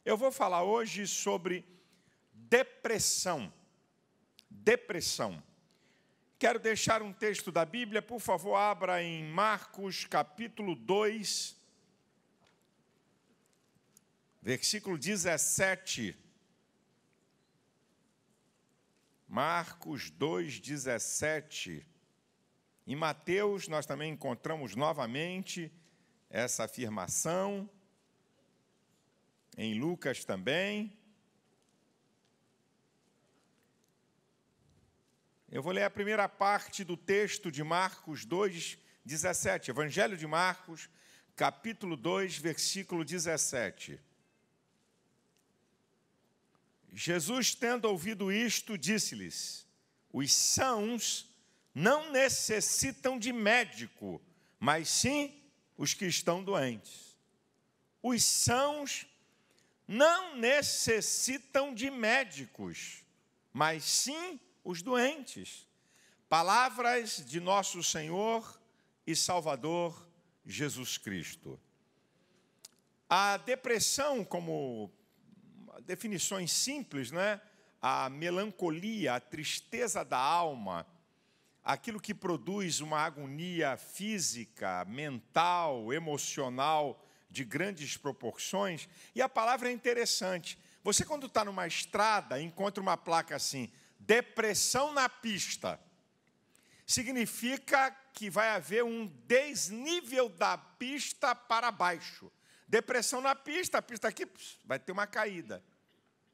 Eu vou falar hoje sobre depressão. Depressão. Quero deixar um texto da Bíblia, por favor, abra em Marcos, capítulo 2, versículo 17. Marcos 2, 17. Em Mateus, nós também encontramos novamente essa afirmação. Em Lucas também. Eu vou ler a primeira parte do texto de Marcos 2, 17. Evangelho de Marcos, capítulo 2, versículo 17. Jesus, tendo ouvido isto, disse-lhes: os sãos não necessitam de médico, mas sim os que estão doentes. Os sãos não necessitam de médicos, mas sim os doentes. Palavras de nosso Senhor e Salvador Jesus Cristo. A depressão, como definições simples, né? A melancolia, a tristeza da alma, aquilo que produz uma agonia física, mental, emocional de grandes proporções. E a palavra é interessante. Você, quando está numa estrada, encontra uma placa assim: depressão na pista. Significa que vai haver um desnível da pista para baixo. Depressão na pista, a pista aqui vai ter uma caída.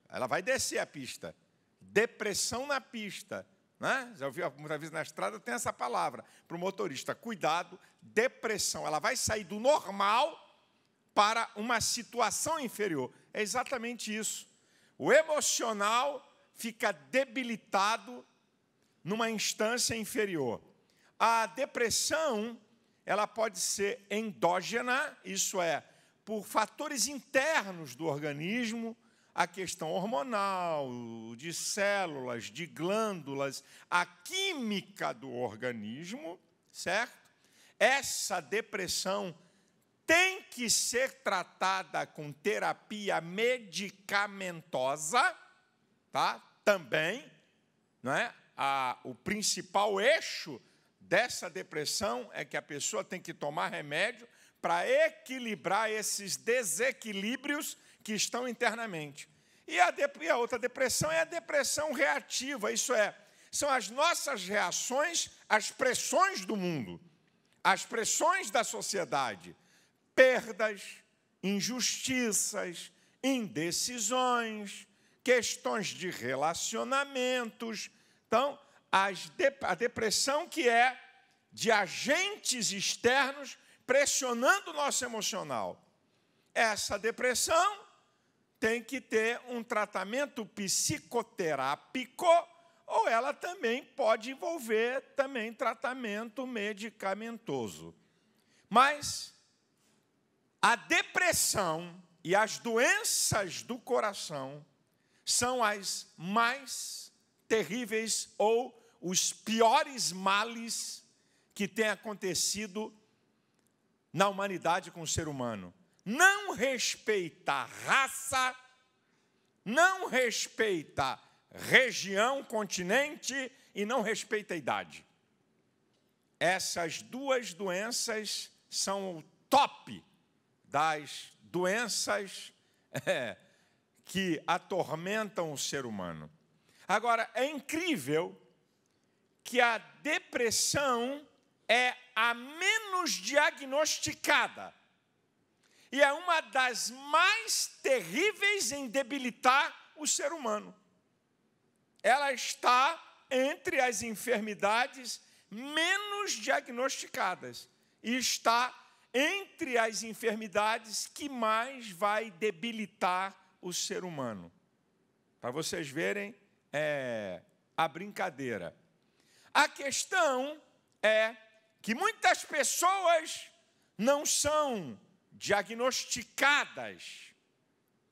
Ela vai descer a pista. Depressão na pista. Né? Já ouviu muitas vezes na estrada, tem essa palavra para o motorista: cuidado, depressão. Ela vai sair do normal para uma situação inferior. É exatamente isso. O emocional fica debilitado numa instância inferior. A depressão, ela pode ser endógena, isso é, por fatores internos do organismo, a questão hormonal, de células, de glândulas, a química do organismo, certo? Essa depressão tem que ser tratada com terapia medicamentosa, tá? Também, não é? O principal eixo dessa depressão é que a pessoa tem que tomar remédio para equilibrar esses desequilíbrios que estão internamente. E a outra depressão é a depressão reativa, isso é, são as nossas reações às pressões do mundo, às pressões da sociedade, perdas, injustiças, indecisões, questões de relacionamentos. Então, a depressão que é de agentes externos pressionando o nosso emocional. Essa depressão tem que ter um tratamento psicoterápico, ou ela também pode envolver também tratamento medicamentoso. Mas a depressão e as doenças do coração são as mais terríveis ou os piores males que têm acontecido na humanidade com o ser humano. Não respeita raça, não respeita região, continente e não respeita idade. Essas duas doenças são o top das doenças que atormentam o ser humano. Agora, é incrível que a depressão é a menos diagnosticada e é uma das mais terríveis em debilitar o ser humano. Ela está entre as enfermidades menos diagnosticadas e está entre as enfermidades que mais vai debilitar o ser humano. Para vocês verem a brincadeira. A questão é que muitas pessoas não são diagnosticadas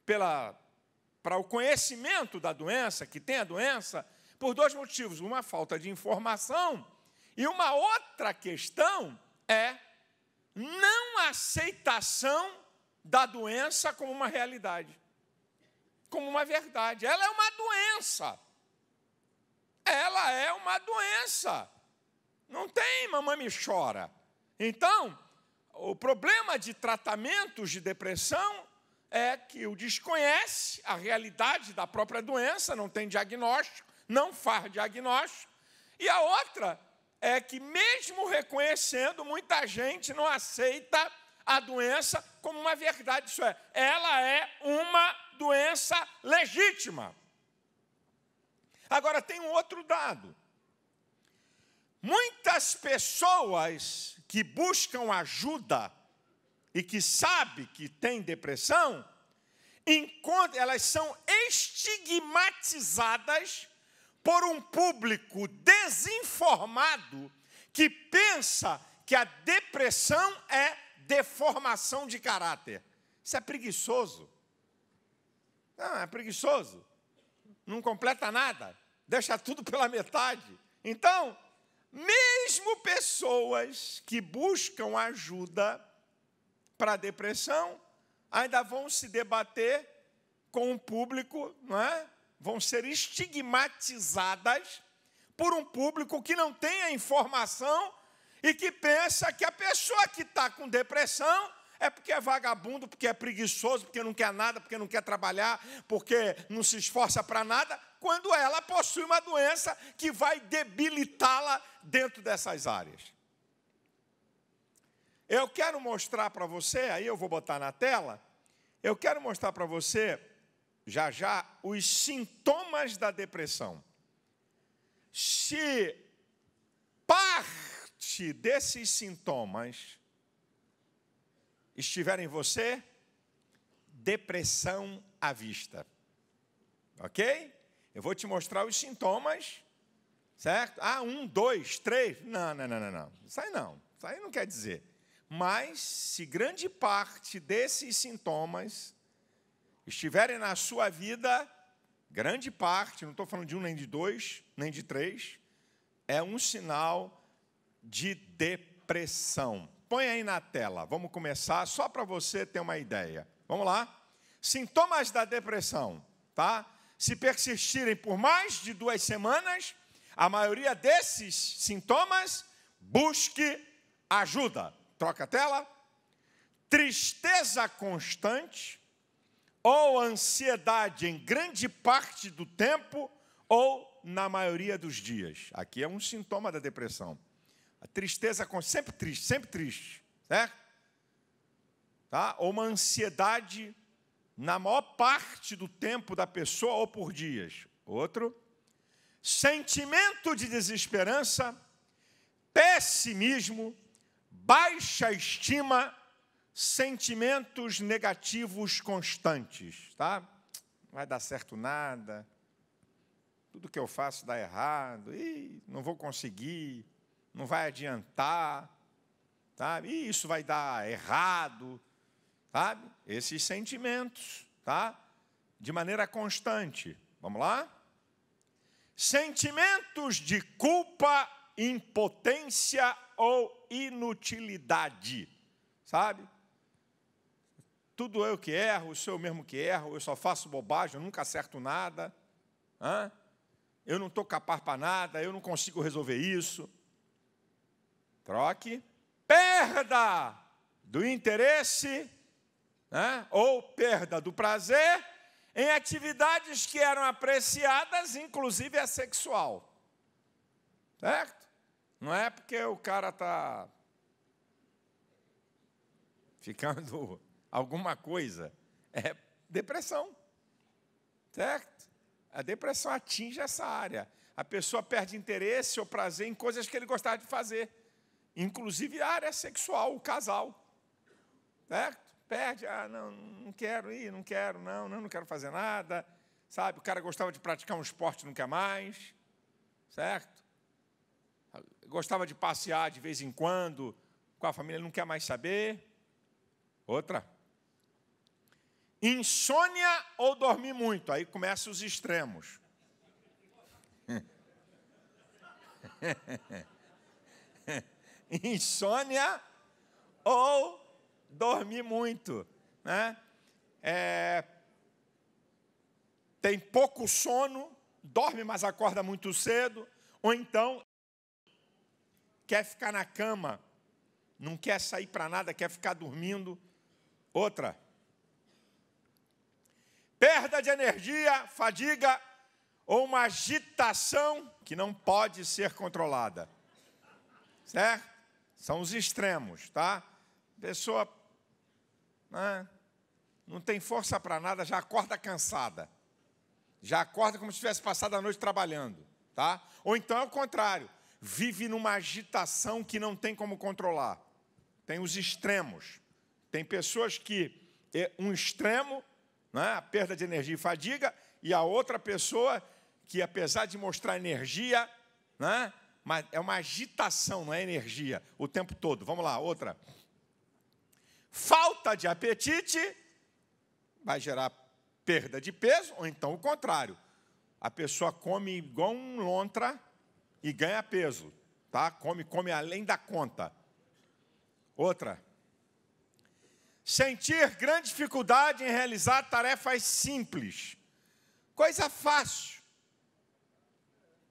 para o conhecimento da doença, que tem a doença, por dois motivos. Uma, falta de informação, e uma outra questão é não aceitação da doença como uma realidade. como uma verdade. Ela é uma doença. Ela é uma doença. Não tem mamãe me chora. Então, o problema de tratamentos de depressão é que o desconhece a realidade da própria doença, não tem diagnóstico, não faz diagnóstico. E a outra é que, mesmo reconhecendo, muita gente não aceita a doença como uma verdade. Isso é, ela é uma doença legítima. Agora, tem um outro dado. Muitas pessoas que buscam ajuda e que sabem que têm depressão, elas são estigmatizadas por um público desinformado que pensa que a depressão é deformação de caráter. Isso é preguiçoso. Não, é preguiçoso. Não completa nada. Deixa tudo pela metade. Então, mesmo pessoas que buscam ajuda para a depressão, ainda vão se debater com um público, não é? Vão ser estigmatizadas por um público que não tem a informação e que pensa que a pessoa que está com depressão é porque é vagabundo, porque é preguiçoso, porque não quer nada, porque não quer trabalhar, porque não se esforça para nada, quando ela possui uma doença que vai debilitá-la dentro dessas áreas. Eu quero mostrar para você, aí eu vou botar na tela, eu quero mostrar para você, já, os sintomas da depressão. Se parte desses sintomas estiver em você, depressão à vista. Ok? Eu vou te mostrar os sintomas, certo? 1, 2, 3. Não. Isso aí não. Isso aí não quer dizer. Mas, se grande parte desses sintomas estiverem na sua vida, grande parte, não estou falando de 1, nem de 2, nem de 3, é um sinal de depressão. Põe aí na tela, vamos começar, só para você ter uma ideia. Vamos lá? Sintomas da depressão, tá? Se persistirem por mais de 2 semanas, a maioria desses sintomas, busque ajuda. Troca a tela. Tristeza constante ou ansiedade em grande parte do tempo ou na maioria dos dias. Aqui é um sintoma da depressão. A tristeza, sempre triste, certo? Tá? Ou uma ansiedade na maior parte do tempo da pessoa ou por dias. Outro, sentimento de desesperança, pessimismo, baixa estima, sentimentos negativos constantes, tá? Não vai dar certo nada, tudo que eu faço dá errado, não vou conseguir, não vai adiantar, sabe? Isso vai dar errado, sabe? Esses sentimentos, tá? De maneira constante. Vamos lá? Sentimentos de culpa, impotência ou inutilidade, sabe? Tudo eu que erro, sou eu mesmo que erro, eu só faço bobagem, eu nunca acerto nada, eu não estou capaz para nada, eu não consigo resolver isso. Troque. Perda do interesse, ou perda do prazer em atividades que eram apreciadas, inclusive a sexual. Certo? Não é porque o cara está ficando alguma coisa. É depressão. Certo? A depressão atinge essa área. A pessoa perde interesse ou prazer em coisas que ele gostava de fazer. Inclusive a área sexual, o casal. Certo? Perde, não quero ir, não quero fazer nada. Sabe? O cara gostava de praticar um esporte, não quer mais. Certo? Gostava de passear de vez em quando com a família, não quer mais saber. Outra. Insônia ou dormir muito. Aí começam os extremos. Insônia ou dormir muito, né? tem pouco sono, dorme, mas acorda muito cedo, ou então quer ficar na cama, não quer sair para nada, quer ficar dormindo. Outra, perda de energia, fadiga ou uma agitação que não pode ser controlada. Certo? São os extremos, tá? A pessoa não tem força para nada, já acorda cansada. Já acorda como se tivesse passado a noite trabalhando, tá? Ou então é o contrário, vive numa agitação que não tem como controlar. Tem os extremos. Tem pessoas que um extremo, né, a perda de energia e fadiga, e a outra pessoa que, apesar de mostrar energia, né, mas é uma agitação, não é energia, o tempo todo. Vamos lá, outra. Falta de apetite vai gerar perda de peso, ou então o contrário. A pessoa come igual um lontra e ganha peso, tá? Come além da conta. Outra. Sentir grande dificuldade em realizar tarefas simples. Coisa fácil.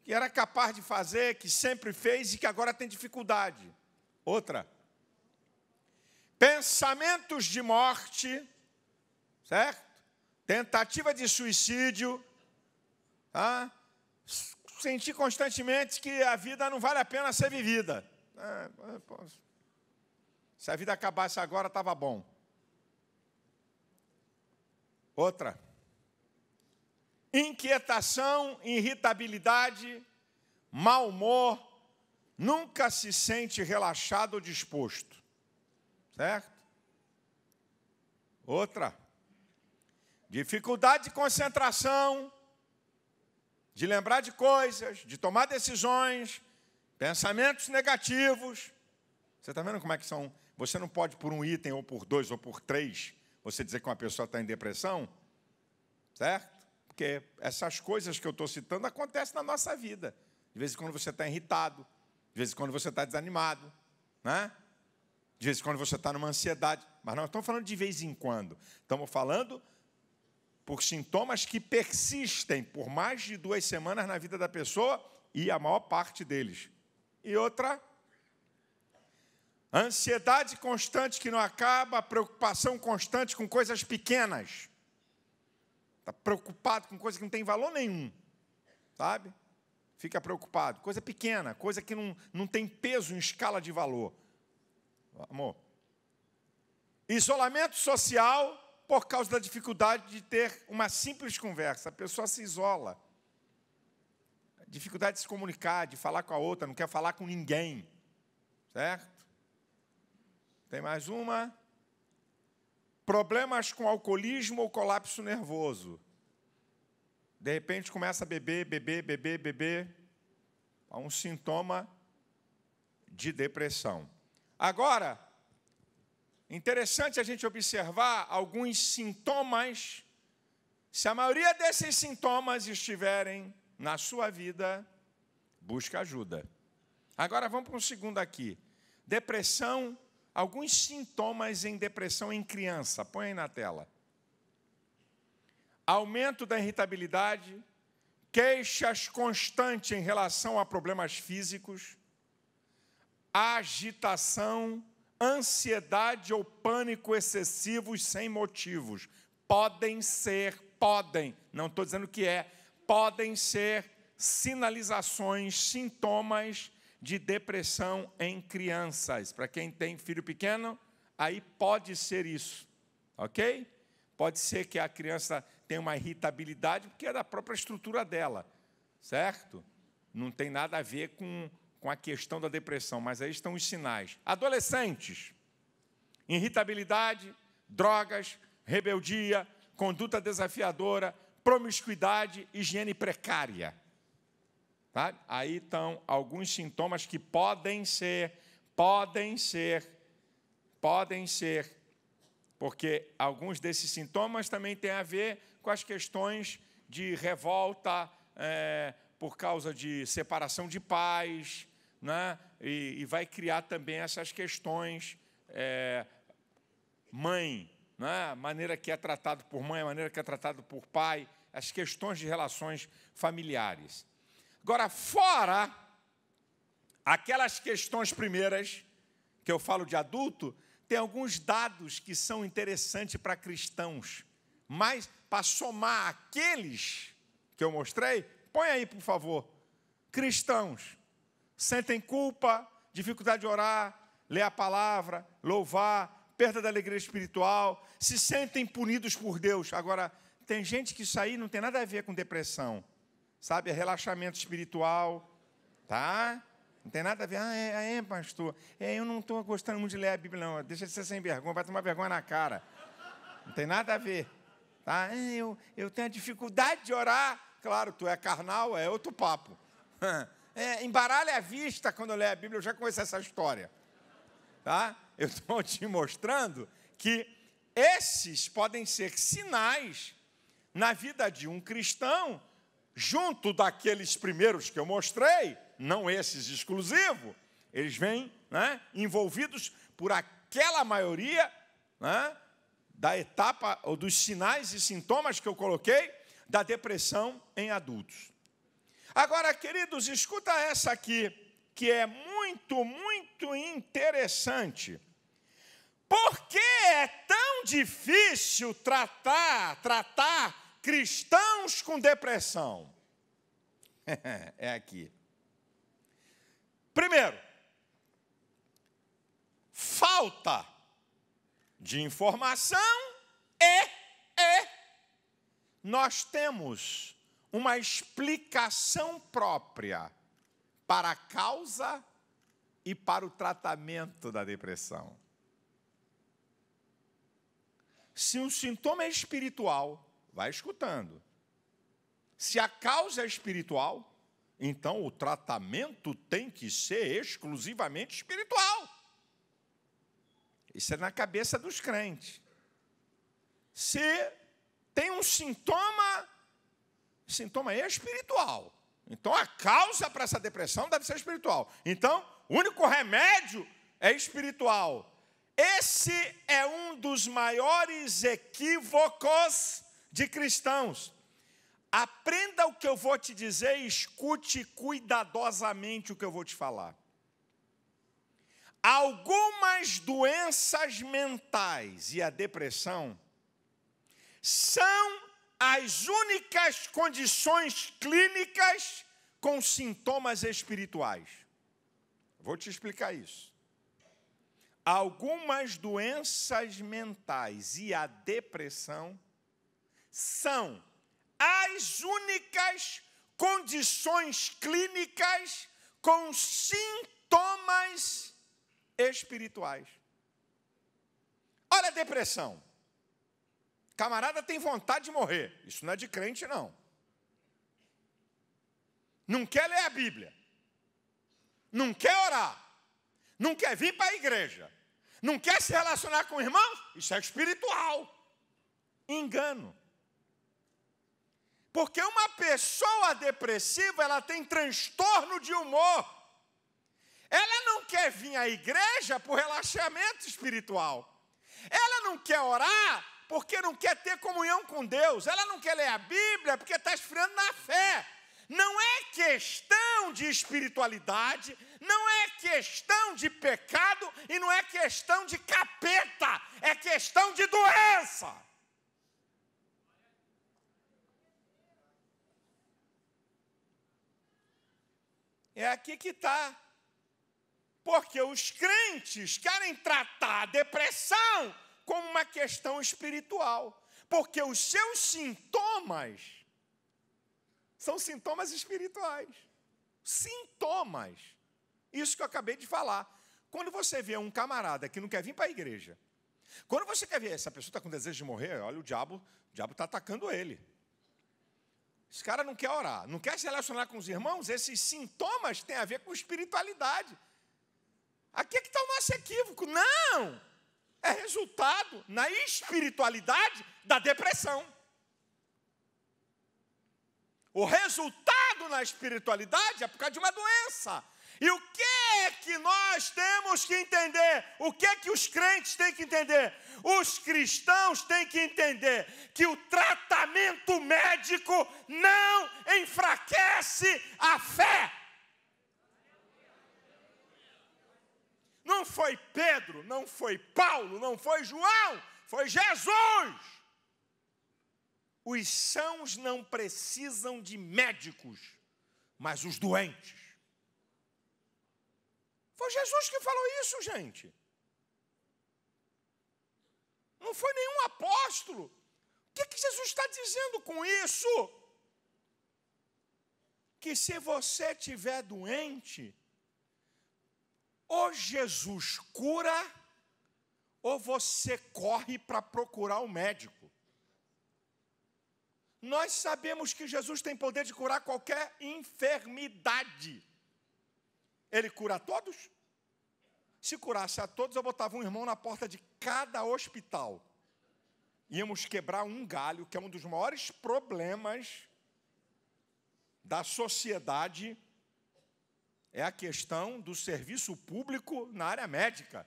Que era capaz de fazer, que sempre fez e que agora tem dificuldade. Outra. Pensamentos de morte, certo? Tentativa de suicídio, tá? Sentir constantemente que a vida não vale a pena ser vivida. Se a vida acabasse agora, estava bom. Outra. Inquietação, irritabilidade, mau humor, nunca se sente relaxado ou disposto. Certo? Outra. Dificuldade de concentração, de lembrar de coisas, de tomar decisões, pensamentos negativos. Você está vendo como é que são? Você não pode, por um item, ou por dois, ou por três, você dizer que uma pessoa está em depressão, certo? Porque essas coisas que eu estou citando acontecem na nossa vida. De vez em quando você está irritado, de vez em quando você está desanimado, né? De vez em quando você está numa ansiedade. Mas não estamos falando de vez em quando. Estamos falando por sintomas que persistem por mais de 2 semanas na vida da pessoa e a maior parte deles. E outra, ansiedade constante que não acaba, preocupação constante com coisas pequenas. Está preocupado com coisa que não tem valor nenhum, sabe? Fica preocupado. Coisa pequena, coisa que não tem peso em escala de valor. Amor. Isolamento social por causa da dificuldade de ter uma simples conversa. A pessoa se isola. Dificuldade de se comunicar, de falar com a outra, não quer falar com ninguém. Certo? Tem mais uma. Problemas com alcoolismo ou colapso nervoso. De repente começa a beber. Há um sintoma de depressão. Agora, interessante a gente observar alguns sintomas. Se a maioria desses sintomas estiverem na sua vida, busca ajuda. Agora vamos para um segundo aqui. Depressão. Alguns sintomas em depressão em criança. Põe aí na tela. Aumento da irritabilidade, queixas constantes em relação a problemas físicos, agitação, ansiedade ou pânico excessivos sem motivos. Podem, não estou dizendo que podem ser sinalizações, sintomas de depressão em crianças. Para quem tem filho pequeno, aí pode ser isso, ok? Pode ser que a criança tenha uma irritabilidade, porque é da própria estrutura dela, certo? Não tem nada a ver com a questão da depressão, mas aí estão os sinais. Adolescentes, irritabilidade, drogas, rebeldia, conduta desafiadora, promiscuidade, higiene precária. Tá? Aí estão alguns sintomas que podem ser, porque alguns desses sintomas também têm a ver com as questões de revolta por causa de separação de pais, né? E vai criar também essas questões, mãe, né? A maneira que é tratado por mãe, a maneira que é tratado por pai, as questões de relações familiares. Agora, fora aquelas questões primeiras, que eu falo de adulto, tem alguns dados que são interessantes para cristãos, mas para somar aqueles que eu mostrei, põe aí, por favor. Cristãos sentem culpa, dificuldade de orar, ler a palavra, louvar, perda da alegria espiritual, se sentem punidos por Deus. Agora, tem gente que isso aí não tem nada a ver com depressão, sabe? É relaxamento espiritual, tá? Não tem nada a ver. Pastor, eu não estou gostando muito de ler a Bíblia, não. Deixa de ser sem vergonha, vai tomar vergonha na cara. Não tem nada a ver. Tá? Eu tenho a dificuldade de orar. Claro, tu é carnal, é outro papo. Embaralha a vista quando eu leio a Bíblia, eu já conheço essa história. Tá? Eu estou te mostrando que esses podem ser sinais na vida de um cristão, junto daqueles primeiros que eu mostrei, não esses exclusivos, eles vêm, né, envolvidos por aquela maioria, né, da etapa ou dos sinais e sintomas que eu coloquei da depressão em adultos. Agora, queridos, escuta essa aqui, que é muito, muito interessante. Por que é tão difícil tratar cristãos com depressão? É aqui. Primeiro, falta de informação e nós temos uma explicação própria para a causa e para o tratamento da depressão. Se um sintoma é espiritual, vai escutando. Se a causa é espiritual, então o tratamento tem que ser exclusivamente espiritual. Isso é na cabeça dos crentes. Se tem um sintoma é espiritual. Então a causa para essa depressão deve ser espiritual. Então, o único remédio é espiritual. Esse é um dos maiores equívocos de cristãos. Aprenda o que eu vou te dizer e escute cuidadosamente o que eu vou te falar. Algumas doenças mentais e a depressão são as únicas condições clínicas com sintomas espirituais. Vou te explicar isso. Algumas doenças mentais e a depressão são as únicas condições clínicas com sintomas espirituais. Olha a depressão. Camarada tem vontade de morrer. Isso não é de crente, não. Não quer ler a Bíblia. Não quer orar. Não quer vir para a igreja. Não quer se relacionar com irmãos. Isso é espiritual. Engano. Porque uma pessoa depressiva, ela tem transtorno de humor. Ela não quer vir à igreja por relaxamento espiritual. Ela não quer orar porque não quer ter comunhão com Deus. Ela não quer ler a Bíblia porque está esfriando na fé. Não é questão de espiritualidade, não é questão de pecado e não é questão de capeta. É questão de doença. É aqui que está. Porque os crentes querem tratar a depressão como uma questão espiritual. Porque os seus sintomas são sintomas espirituais. Sintomas. Isso que eu acabei de falar. Quando você vê um camarada que não quer vir para a igreja, quando você quer ver essa pessoa está com desejo de morrer, olha, o diabo está atacando ele. Esse cara não quer orar, não quer se relacionar com os irmãos, esses sintomas têm a ver com espiritualidade. Aqui é que está o nosso equívoco. Não! É resultado na espiritualidade da depressão. O resultado na espiritualidade é por causa de uma doença. E o que é que nós temos que entender? O que é que os crentes têm que entender? Os cristãos têm que entender que o tratamento médico médico não enfraquece a fé. Não foi Pedro, não foi Paulo, não foi João, foi Jesus. Os sãos não precisam de médicos, mas os doentes. Foi Jesus que falou isso, gente. Não foi nenhum apóstolo. O que Jesus está dizendo com isso? Que se você estiver doente, ou Jesus cura, ou você corre para procurar o médico. Nós sabemos que Jesus tem poder de curar qualquer enfermidade. Ele cura a todos? Se curasse a todos, eu botava um irmão na porta de cada hospital. Íamos quebrar um galho, que é um dos maiores problemas da sociedade, é a questão do serviço público na área médica.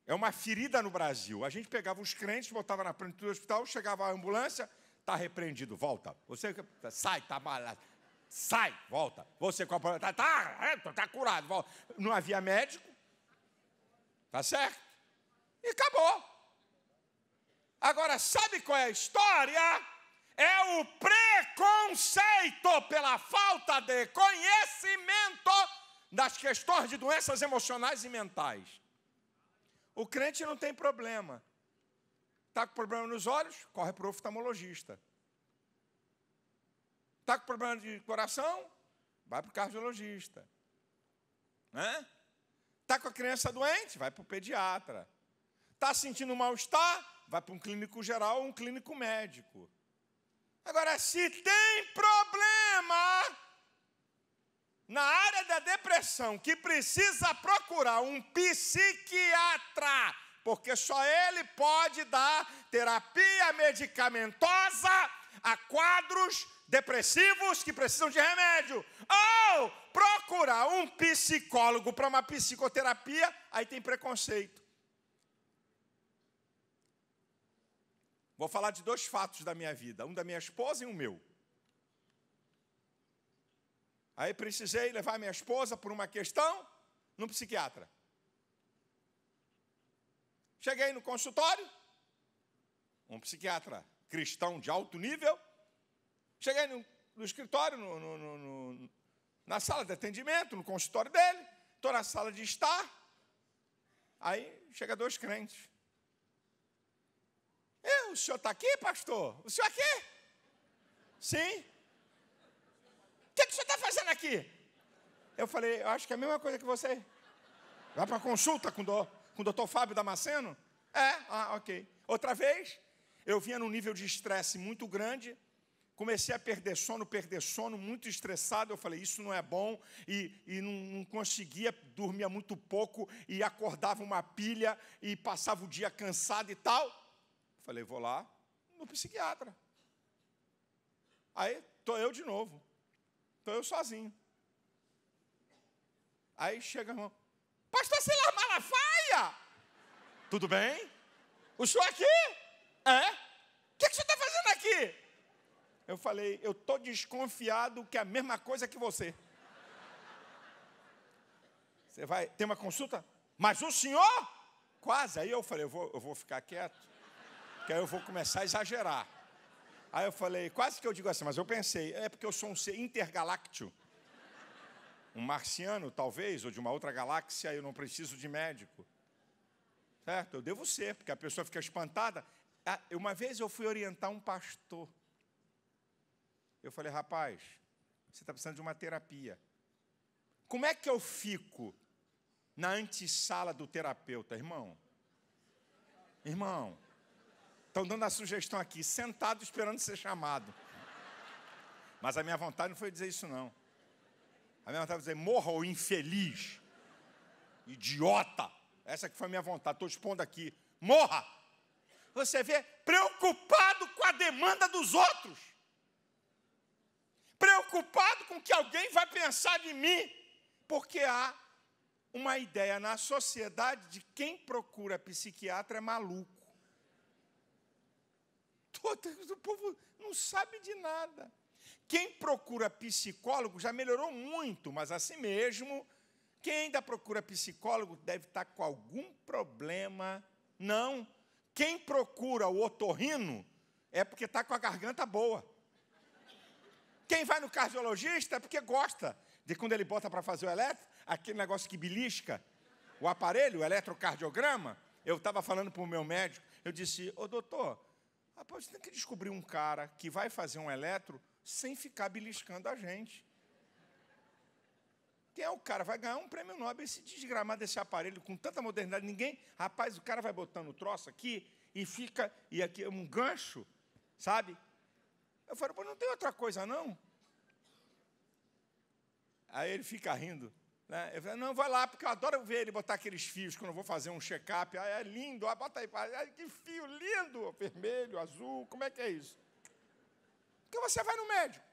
É uma ferida no Brasil. A gente pegava os crentes, botava na frente do hospital, chegava a ambulância, está repreendido, volta. Você sai, está malado. Sai, volta. Você com a tá curado, volta. Não havia médico, tá certo? E acabou. Agora, sabe qual é a história? É o preconceito pela falta de conhecimento das questões de doenças emocionais e mentais. O crente não tem problema. Está com problema nos olhos? Corre para o oftalmologista. Está com problema de coração? Vai para o cardiologista. Está com a criança doente? Vai para o pediatra. Está sentindo mal-estar? Vai para um clínico geral ou um clínico médico. Agora, se tem problema na área da depressão, que precisa procurar um psiquiatra, porque só ele pode dar terapia medicamentosa a quadros depressivos que precisam de remédio, ou procurar um psicólogo para uma psicoterapia, aí tem preconceito. Vou falar de 2 fatos da minha vida, um da minha esposa e um meu. Aí precisei levar minha esposa por uma questão num psiquiatra. Cheguei no consultório, um psiquiatra cristão de alto nível. Cheguei no escritório, na sala de atendimento, no consultório dele. Estou na sala de estar. Aí chega 2 crentes. O senhor está aqui, pastor? O senhor aqui? Sim. O que o senhor está fazendo aqui? Eu falei, eu acho que é a mesma coisa que você. Vai para consulta com o doutor Fábio Damasceno? Ok. Outra vez, eu vinha num nível de estresse muito grande, comecei a perder sono, muito estressado. Eu falei, isso não é bom, e não conseguia, dormia muito pouco, e acordava uma pilha, e passava o dia cansado e tal. Falei, vou lá no psiquiatra. Aí, estou eu de novo. Estou eu sozinho. Aí chega o irmão, pastor Silas Malafaia! Tudo bem? O senhor aqui? O que o senhor está fazendo aqui? Eu falei, eu estou desconfiado que é a mesma coisa que você. Você vai ter uma consulta? Mas o senhor? Quase. Aí eu falei, eu vou ficar quieto, que aí eu vou começar a exagerar. Aí eu falei, quase que eu digo assim, mas eu pensei, é porque eu sou um ser intergaláctico. Um marciano, talvez, ou de uma outra galáxia, eu não preciso de médico. Certo? Eu devo ser, porque a pessoa fica espantada. Uma vez eu fui orientar um pastor. Eu falei, rapaz, você está precisando de uma terapia. Como é que eu fico na antessala do terapeuta, irmão? Irmão, estão dando a sugestão aqui, sentado esperando ser chamado. Mas a minha vontade não foi dizer isso, não. A minha vontade foi dizer, morra, ô infeliz, idiota. Essa que foi a minha vontade, estou expondo aqui. Morra! Você vê, preocupado com a demanda dos outros. Preocupado com o que alguém vai pensar de mim. Porque há uma ideia na sociedade de quem procura psiquiatra é maluco. O povo não sabe de nada. Quem procura psicólogo já melhorou muito, mas assim mesmo, quem ainda procura psicólogo deve estar com algum problema. Não. Quem procura o otorrino é porque está com a garganta boa. Quem vai no cardiologista é porque gosta de quando ele bota para fazer o eletro, aquele negócio que belisca o aparelho, o eletrocardiograma. Eu estava falando para o meu médico, eu disse, ô doutor, rapaz, você tem que descobrir um cara que vai fazer um eletro sem ficar beliscando a gente. Quem é o cara? Vai ganhar um prêmio Nobel, esse desgramado desse aparelho, com tanta modernidade, ninguém... Rapaz, o cara vai botando o troço aqui e fica... E aqui é um gancho, sabe? Eu falei, pô, não tem outra coisa, não? Aí ele fica rindo. Né? Eu falei, não, vai lá, porque eu adoro ver ele botar aqueles fios quando eu vou fazer um check-up. É lindo, bota aí. Ai, que fio lindo, vermelho, azul, como é que é isso? Porque você vai no médico?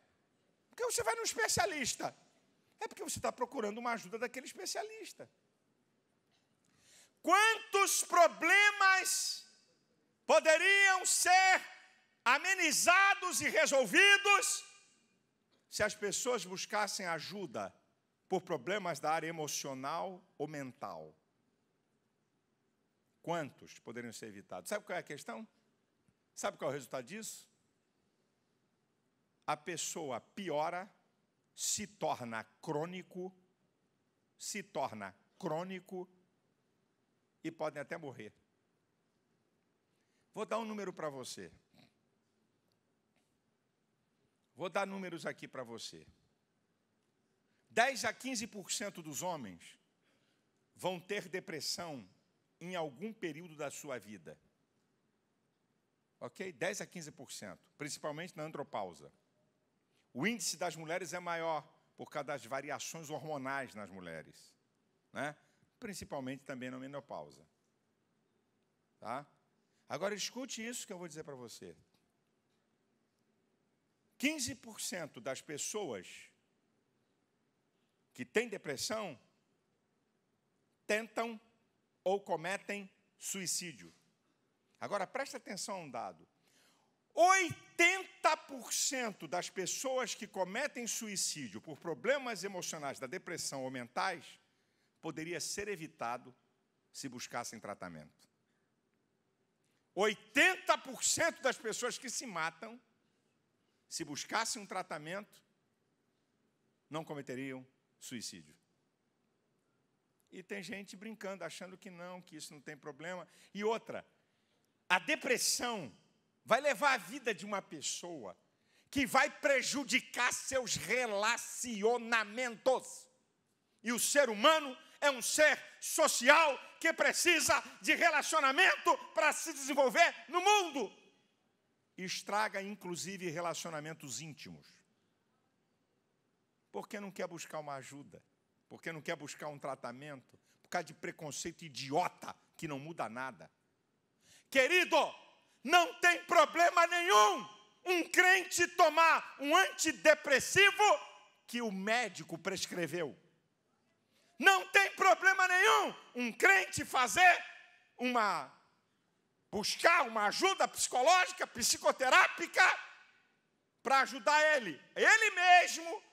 Porque você vai no especialista? É porque você está procurando uma ajuda daquele especialista. Quantos problemas poderiam ser amenizados e resolvidos se as pessoas buscassem ajuda por problemas da área emocional ou mental? Quantos poderiam ser evitados? Sabe qual é a questão? Sabe qual é o resultado disso? A pessoa piora, se torna crônico e podem até morrer. Vou dar um número para você. Vou dar números aqui para você. 10 a 15% dos homens vão ter depressão em algum período da sua vida. Ok? 10 a 15%, principalmente na andropausa. O índice das mulheres é maior por causa das variações hormonais nas mulheres, né? Principalmente também na menopausa. Tá? Agora, escute isso que eu vou dizer para você. 15% das pessoas que têm depressão tentam ou cometem suicídio. Agora, preste atenção a um dado. 80% das pessoas que cometem suicídio por problemas emocionais da depressão ou mentais poderia ser evitado se buscassem tratamento. 80% das pessoas que se matam, se buscassem um tratamento, não cometeriam suicídio. E tem gente brincando, achando que não, que isso não tem problema. E outra, a depressão vai levar a vida de uma pessoa que vai prejudicar seus relacionamentos. E o ser humano é um ser social que precisa de relacionamento para se desenvolver no mundo. E estraga, inclusive, relacionamentos íntimos. Porque não quer buscar uma ajuda, porque não quer buscar um tratamento, por causa de preconceito idiota que não muda nada. Querido, não tem problema nenhum um crente tomar um antidepressivo que o médico prescreveu. Não tem problema nenhum um crente buscar uma ajuda psicológica, psicoterápica, para ajudar ele. Ele mesmo,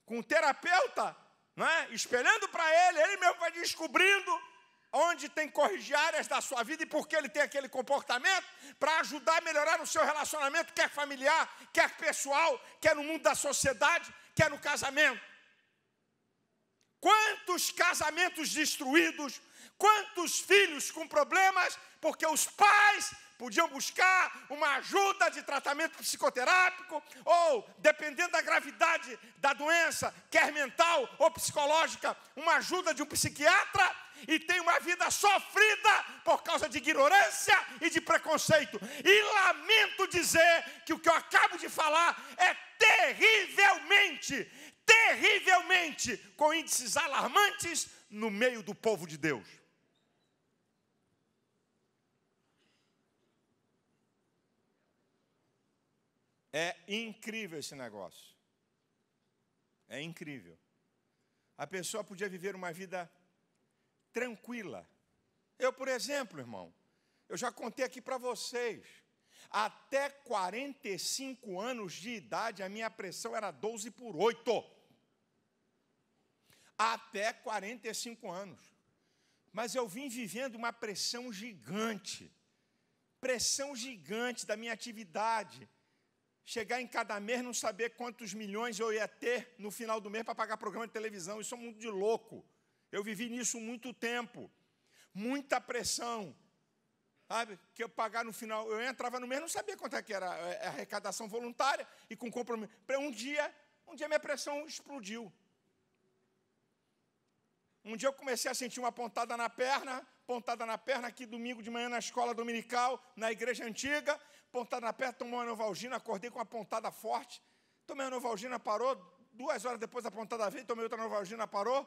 com o terapeuta, né, espelhando para ele mesmo vai descobrindo onde tem que corrigir áreas da sua vida e por que ele tem aquele comportamento, para ajudar a melhorar o seu relacionamento, quer familiar, quer pessoal, quer no mundo da sociedade, quer no casamento. Quantos casamentos destruídos, quantos filhos com problemas, porque os pais podiam buscar uma ajuda de tratamento psicoterápico, ou, dependendo da gravidade da doença, quer mental ou psicológica, uma ajuda de um psiquiatra, e tem uma vida sofrida por causa de ignorância e de preconceito. E lamento dizer que o que eu acabo de falar é terrivelmente com índices alarmantes no meio do povo de Deus. É incrível esse negócio. É incrível. A pessoa podia viver uma vida tranquila. Eu, por exemplo, irmão, eu já contei aqui para vocês. Até 45 anos de idade, a minha pressão era 12/8. Até 45 anos. Mas eu vim vivendo uma pressão gigante da minha atividade. Chegar em cada mês, não saber quantos milhões eu ia ter no final do mês para pagar programa de televisão. Isso é um mundo de louco. Eu vivi nisso muito tempo. Muita pressão. Sabe? Que eu pagar no final. Eu entrava no mês, não sabia quanto é que era a arrecadação voluntária e com compromisso. Um dia minha pressão explodiu. Um dia eu comecei a sentir uma pontada na perna aqui domingo de manhã na escola dominical, na igreja antiga, pontada na perna, tomei uma Novalgina, acordei com uma pontada forte, tomei uma Novalgina, parou, 2 horas depois a pontada veio, tomei outra Novalgina, parou,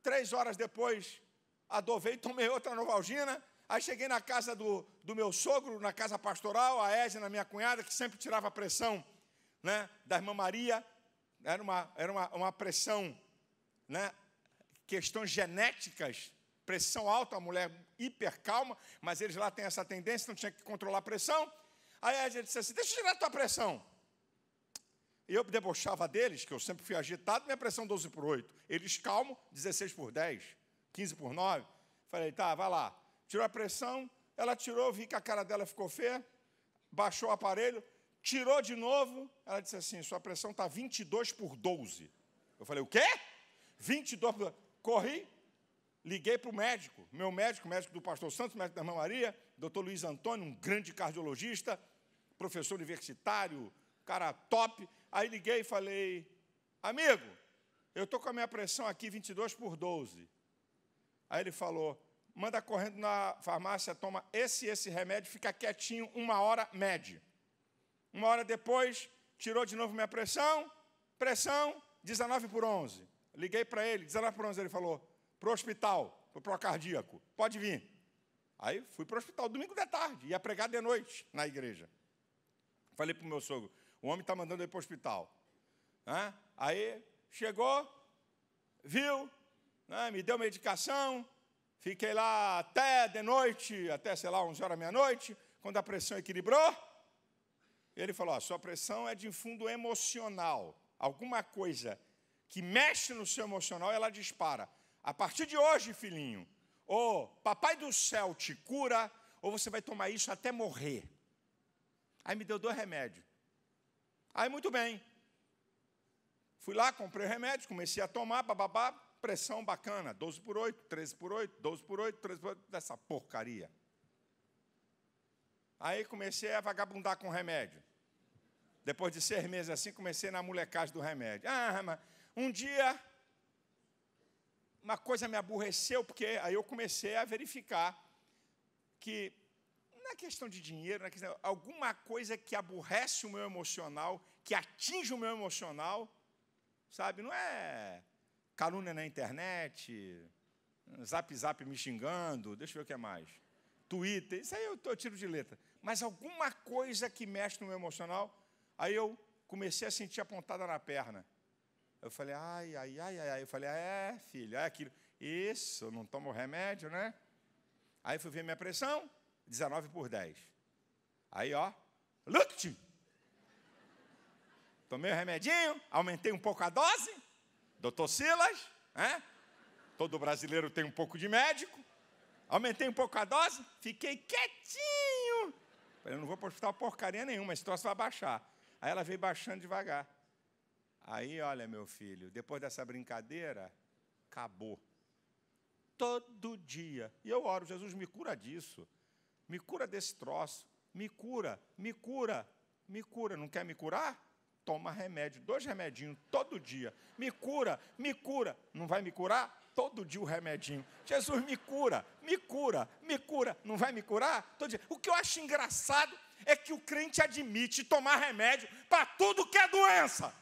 3 horas depois a dor veio, tomei outra Novalgina, aí cheguei na casa do meu sogro, na casa pastoral, a Ézina, minha cunhada, que sempre tirava a pressão, né, da irmã Maria, era uma pressão, né, questões genéticas, pressão alta, a mulher hiper calma, mas eles lá têm essa tendência, não tinha que controlar a pressão. Aí a gente disse assim, deixa eu tirar a tua pressão. E eu debochava deles, que eu sempre fui agitado, minha pressão 12/8. Eles calmos, 16/10, 15/9. Falei, tá, vai lá. Tirou a pressão, ela tirou, vi que a cara dela ficou feia, baixou o aparelho, tirou de novo, ela disse assim, sua pressão está 22/12. Eu falei, o quê? 22/12. Corri, liguei para o médico, meu médico, médico do pastor Santos, médico da irmã Maria, doutor Luiz Antônio, um grande cardiologista, professor universitário, cara top. Aí liguei e falei, amigo, eu estou com a minha pressão aqui 22/12. Aí ele falou, manda correndo na farmácia, toma esse remédio, fica quietinho, 1 hora, mede. 1 hora depois, tirou de novo minha pressão 19/11. Liguei para ele, 19/11, ele falou, para o hospital, para o cardíaco, pode vir. Aí fui para o hospital, domingo de tarde, ia pregar de noite na igreja. Falei para o meu sogro, o homem está mandando ele para o hospital. Aí chegou, viu, me deu medicação, fiquei lá até de noite, até, sei lá, 11 horas, meia-noite, quando a pressão equilibrou, ele falou, sua pressão é de fundo emocional, alguma coisa que mexe no seu emocional, ela dispara. A partir de hoje, filhinho, ou papai do céu te cura, ou você vai tomar isso até morrer. Aí me deu 2 remédios. Aí, muito bem. Fui lá, comprei o remédio, comecei a tomar, bababá, pressão bacana, 12/8, 13/8, 12/8, 13/8, dessa porcaria. Aí comecei a vagabundar com o remédio. Depois de 6 meses assim, comecei na molecagem do remédio. Mas um dia, uma coisa me aborreceu, porque aí eu comecei a verificar que, não é questão de dinheiro, não é questão, alguma coisa que aborrece o meu emocional, que atinge o meu emocional, sabe? Não é calúnia na internet, zap me xingando, deixa eu ver o que é mais, Twitter, isso aí eu tiro de letra. Mas alguma coisa que mexe no meu emocional, aí eu comecei a sentir a pontada na perna. Eu falei, ai. Eu falei, filho, é aquilo. Isso, não tomo remédio, né? Aí fui ver minha pressão, 19/10. Aí, look! Tomei o remedinho, aumentei um pouco a dose. Doutor Silas, todo brasileiro tem um pouco de médico. Aumentei um pouco a dose, fiquei quietinho. Falei, eu não vou para o hospital porcaria nenhuma, esse troço vai baixar. Aí ela veio baixando devagar. Aí, olha, meu filho, depois dessa brincadeira, acabou. Todo dia. E eu oro, Jesus, me cura disso. Me cura desse troço. Me cura. Não quer me curar? Toma remédio, 2 remedinhos, todo dia. Me cura. Não vai me curar? Todo dia o remedinho. Jesus, me cura. Não vai me curar? Todo dia. O que eu acho engraçado é que o crente admite tomar remédio para tudo que é doença.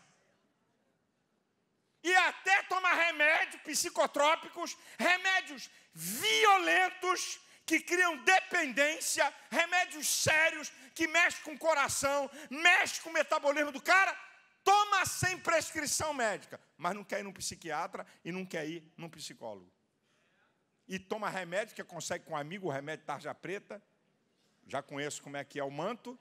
E até tomar remédio, psicotrópicos, remédios violentos, que criam dependência, remédios sérios, que mexem com o coração, mexem com o metabolismo do cara, toma sem prescrição médica, mas não quer ir num psiquiatra e não quer ir num psicólogo. E toma remédio, que consegue com um amigo, o remédio tarja preta, já conheço como é que é o manto,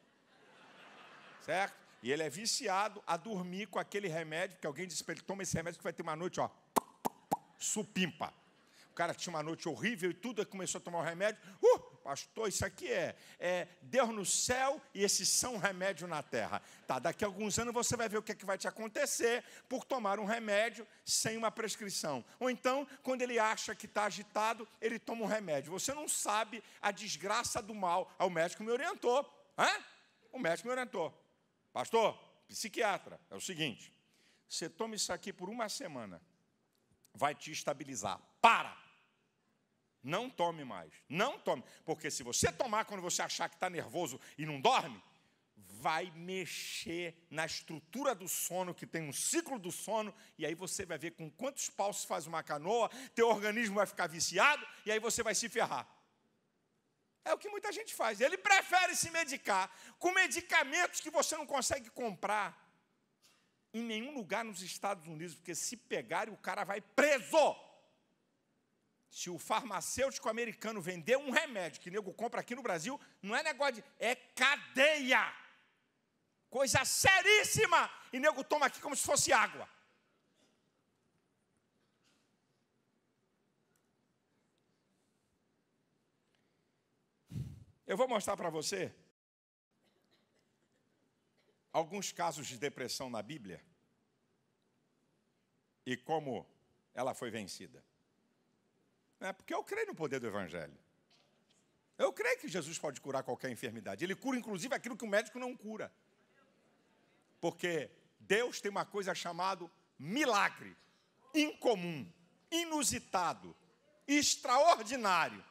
certo? E ele é viciado a dormir com aquele remédio, que alguém disse para ele, toma esse remédio que vai ter uma noite, ó, supimpa. O cara tinha uma noite horrível e tudo, aí começou a tomar o remédio. Pastor, isso aqui é Deus no céu e esse são remédio na terra. Tá, daqui a alguns anos você vai ver o que é que vai te acontecer por tomar um remédio sem uma prescrição. Ou então, quando ele acha que está agitado, ele toma um remédio. Você não sabe a desgraça do mal. O médico me orientou. O médico me orientou. Pastor, psiquiatra, é o seguinte, você toma isso aqui por uma semana, vai te estabilizar. Para! Não tome mais, não tome. Porque se você tomar quando você achar que está nervoso e não dorme, vai mexer na estrutura do sono, que tem um ciclo do sono, e aí você vai ver com quantos paus se faz uma canoa, teu organismo vai ficar viciado, e aí você vai se ferrar. É o que muita gente faz. Ele prefere se medicar com medicamentos que você não consegue comprar em nenhum lugar nos Estados Unidos, porque se pegarem, o cara vai preso. Se o farmacêutico americano vender um remédio que o nego compra aqui no Brasil, não é negócio de... é cadeia. Coisa seríssima. E o nego toma aqui como se fosse água. Eu vou mostrar para você alguns casos de depressão na Bíblia e como ela foi vencida. Porque eu creio no poder do Evangelho. Eu creio que Jesus pode curar qualquer enfermidade. Ele cura, inclusive, aquilo que o médico não cura. Porque Deus tem uma coisa chamada milagre, incomum, inusitado, extraordinário,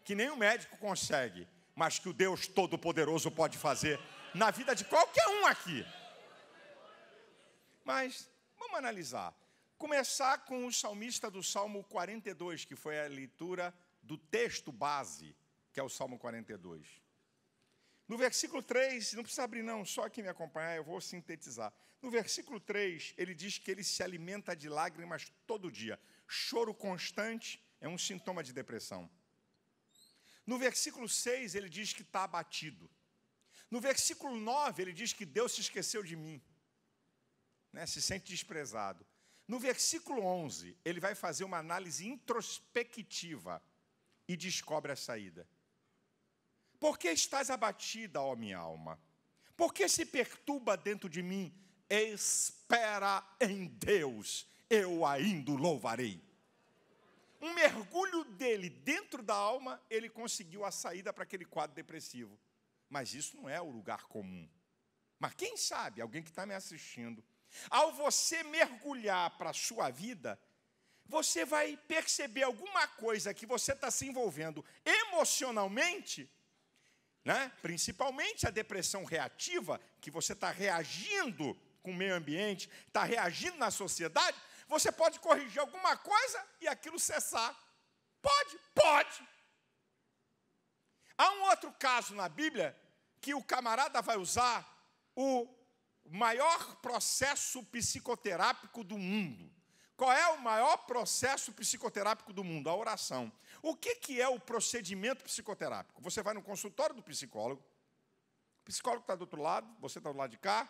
que nem o médico consegue, mas que o Deus Todo-Poderoso pode fazer na vida de qualquer um aqui. Mas, vamos analisar. Começar com o salmista do Salmo 42, que foi a leitura do texto base, que é o Salmo 42. No versículo 3, não precisa abrir não, só quem me acompanhar, eu vou sintetizar. No versículo 3, ele diz que ele se alimenta de lágrimas todo dia. Choro constante é um sintoma de depressão. No versículo 6, ele diz que está abatido. No versículo 9, ele diz que Deus se esqueceu de mim. Se sente desprezado. No versículo 11, ele vai fazer uma análise introspectiva e descobre a saída. Por que estás abatida, ó minha alma? Por que se perturba dentro de mim? Espera em Deus, eu ainda o louvarei. Um mergulho dele dentro da alma, ele conseguiu a saída para aquele quadro depressivo. Mas isso não é o lugar comum. Mas quem sabe, alguém que está me assistindo, ao você mergulhar para a sua vida, você vai perceber alguma coisa que você está se envolvendo emocionalmente, principalmente a depressão reativa, que você está reagindo com o meio ambiente, está reagindo na sociedade, você pode corrigir alguma coisa e aquilo cessar. Pode. Há um outro caso na Bíblia que o camarada vai usar o maior processo psicoterápico do mundo. Qual é o maior processo psicoterápico do mundo? A oração. O que é o procedimento psicoterápico? Você vai no consultório do psicólogo, o psicólogo está do outro lado, você está do lado de cá,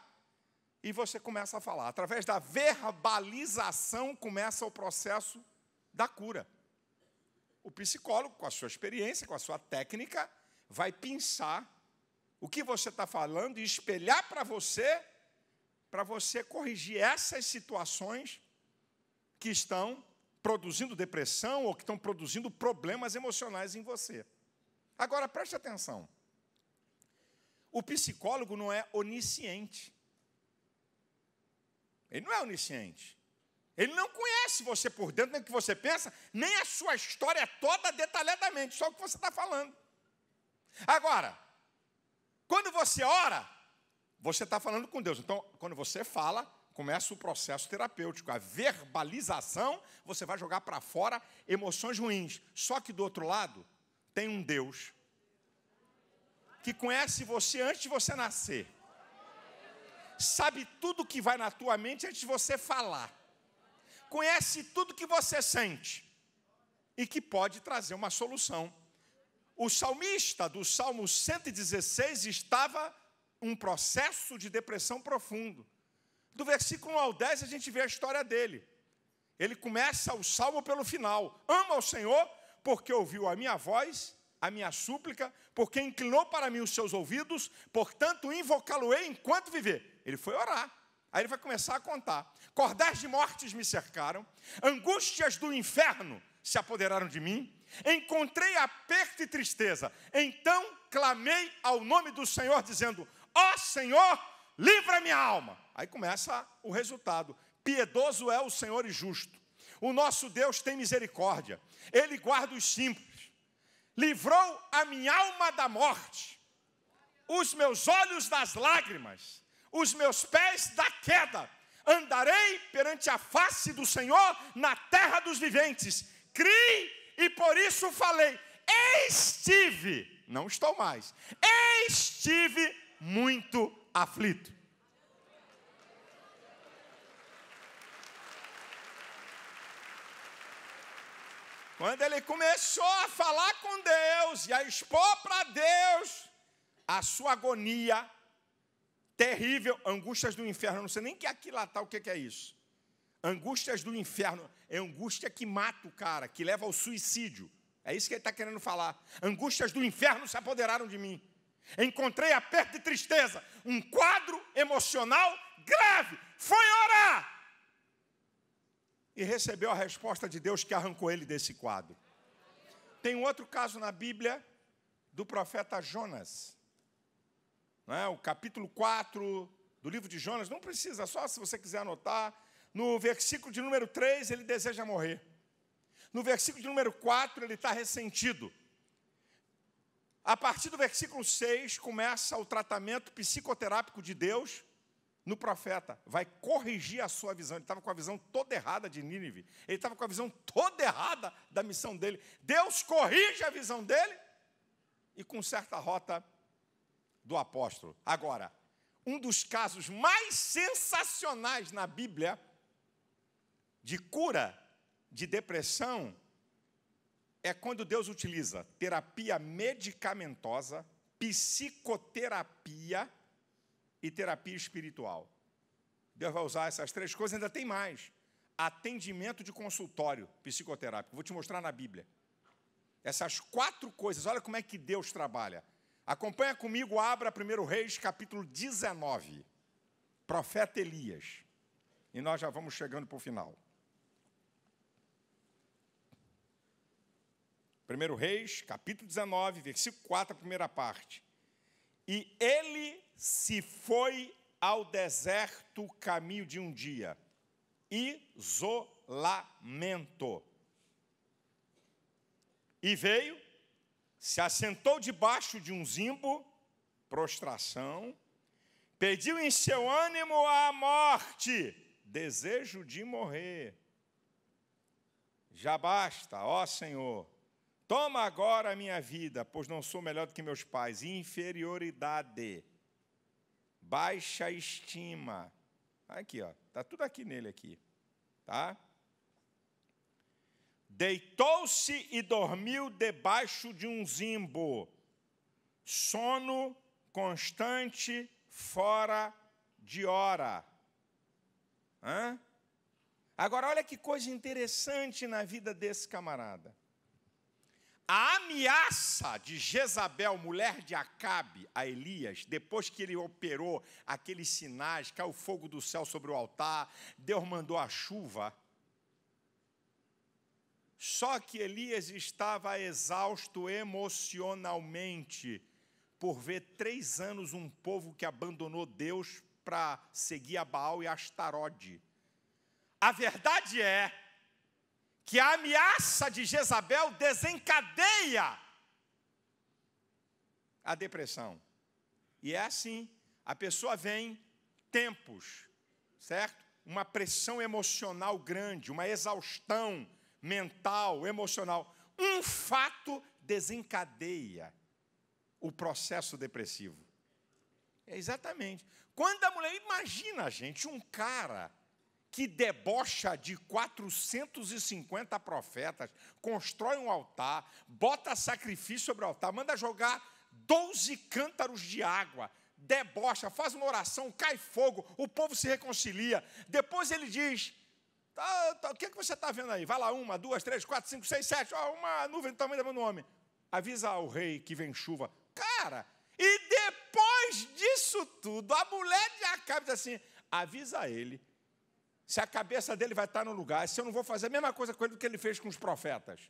e você começa a falar. Através da verbalização começa o processo da cura. O psicólogo, com a sua experiência, com a sua técnica, vai pensar o que você está falando e espelhar para você corrigir essas situações que estão produzindo depressão ou que estão produzindo problemas emocionais em você. Agora, preste atenção. O psicólogo não é onisciente. Ele não é onisciente. Ele não conhece você por dentro, nem o que você pensa, nem a sua história toda detalhadamente, só o que você está falando. Agora, quando você ora, você está falando com Deus. Então, quando você fala, começa o processo terapêutico. A verbalização, você vai jogar para fora emoções ruins. Só que do outro lado, tem um Deus que conhece você antes de você nascer. Sabe tudo que vai na tua mente antes de você falar. Conhece tudo que você sente. E que pode trazer uma solução. O salmista do Salmo 116 estava um processo de depressão profundo. Do versículo 1 ao 10, a gente vê a história dele. Ele começa o salmo pelo final. Ama ao Senhor, porque ouviu a minha voz, a minha súplica, porque inclinou para mim os seus ouvidos, portanto, invocá-lo-ei enquanto viver. Ele foi orar. Aí ele vai começar a contar. Cordéis de mortes me cercaram, angústias do inferno se apoderaram de mim, encontrei aperto e tristeza. Então clamei ao nome do Senhor, dizendo: ó Senhor, livra minha alma. Aí começa o resultado. Piedoso é o Senhor e justo. O nosso Deus tem misericórdia. Ele guarda os simples. Livrou a minha alma da morte, os meus olhos das lágrimas, os meus pés da queda. Andarei perante a face do Senhor na terra dos viventes. Criei e por isso falei. Estive, não estou mais, estive muito aflito. Quando ele começou a falar com Deus e a expor para Deus a sua agonia terrível, angústias do inferno. Eu não sei nem que aquilatar o que é isso. Angústias do inferno é angústia que mata o cara, que leva ao suicídio. É isso que ele está querendo falar. Angústias do inferno se apoderaram de mim. Encontrei aperto e tristeza, um quadro emocional grave. Foi orar e recebeu a resposta de Deus que arrancou ele desse quadro. Tem um outro caso na Bíblia do profeta Jonas. Não é? O capítulo 4 do livro de Jonas, não precisa, só se você quiser anotar. No versículo de número 3, ele deseja morrer. No versículo de número 4, ele está ressentido. A partir do versículo 6, começa o tratamento psicoterápico de Deus no profeta. Vai corrigir a sua visão. Ele estava com a visão toda errada de Nínive. Ele estava com a visão toda errada da missão dele. Deus corrige a visão dele e conserta a rota do apóstolo. Agora, um dos casos mais sensacionais na Bíblia de cura de depressão é quando Deus utiliza terapia medicamentosa, psicoterapia e terapia espiritual. Deus vai usar essas três coisas, ainda tem mais. Atendimento de consultório psicoterápico. Vou te mostrar na Bíblia. Essas 4 coisas, olha como é que Deus trabalha. Acompanha comigo, abra 1 Reis, capítulo 19. Profeta Elias. E nós já vamos chegando para o final. 1 Reis, capítulo 19, versículo 4, a primeira parte. E ele se foi ao deserto caminho de um dia. Isolamento. E veio, se assentou debaixo de um zimbo, prostração, pediu em seu ânimo a morte, desejo de morrer. Já basta, ó Senhor, toma agora a minha vida, pois não sou melhor do que meus pais. Inferioridade, baixa estima. Aqui, ó, está tudo aqui nele aqui, tá? Deitou-se e dormiu debaixo de um zimbo. Sono constante, fora de hora. Agora, olha que coisa interessante na vida desse camarada. A ameaça de Jezabel, mulher de Acabe, a Elias, depois que ele operou aqueles sinais, caiu fogo do céu sobre o altar, Deus mandou a chuva. Só que Elias estava exausto emocionalmente por ver 3 anos um povo que abandonou Deus para seguir a Baal e a Astarode. A verdade é que a ameaça de Jezabel desencadeia a depressão. E é assim, a pessoa vem tempos, certo? Uma pressão emocional grande, uma exaustão mental, emocional. Um fato desencadeia o processo depressivo. É exatamente. Quando a mulher, imagina, gente, um cara que debocha de 450 profetas, constrói um altar, bota sacrifício sobre o altar, manda jogar 12 cântaros de água, debocha, faz uma oração, cai fogo, o povo se reconcilia. Depois ele diz, o que você está vendo aí? Vai lá, 1, 2, 3, 4, 5, 6, 7, uma nuvem do tamanho da mão do homem. Avisa ao rei que vem chuva. Cara, e depois disso tudo, a mulher de Acabe diz assim, avisa ele, se a cabeça dele vai estar no lugar, se eu não vou fazer a mesma coisa com ele do que ele fez com os profetas,